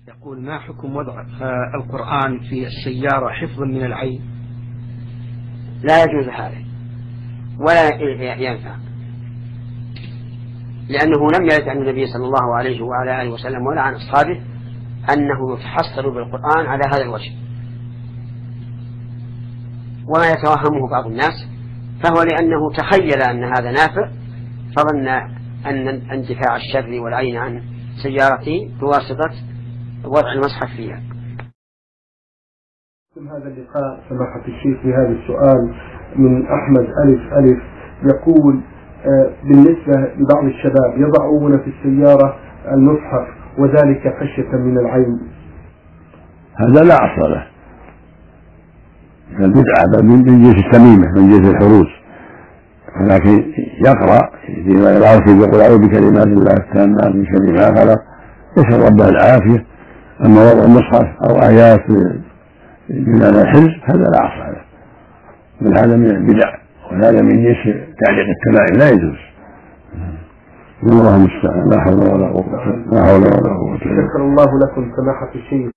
يقول: ما حكم وضع القرآن في السيارة حفظا من العين؟ لا يجوز هذا ولا ينفع، لأنه لم يرد عن النبي صلى الله عليه وعلى آله وسلم ولا عن أصحابه أنه يتحصل بالقرآن على هذا الوجه، وما يتوهمه بعض الناس فهو لأنه تخيل أن هذا نافع فظن أن انتفاع الشر والعين عن سيارته بواسطة وضع المصحف فيها. هذا اللقاء سماحة الشيخ في هذا السؤال من أحمد ألف يقول: بالنسبة لبعض الشباب يضعون في السيارة المصحف وذلك خشية من العين. هذا لا أصل له، البدعة من جنس التميمة من جنس الحروس، ولكن يقرأ فيما يراه يقول: أعوذ بكلمات الله التامات من شر ما خلق، يسأل ربه العافية. أما وضع المصحف أو آيات من الحزب هذا لا أصل له، بل هذا من البدع، وهذا من جنس تعليق التمائم لا يجوز. والله المستعان، لا حول ولا قوة. شكر الله لكم سماحة الشيخ.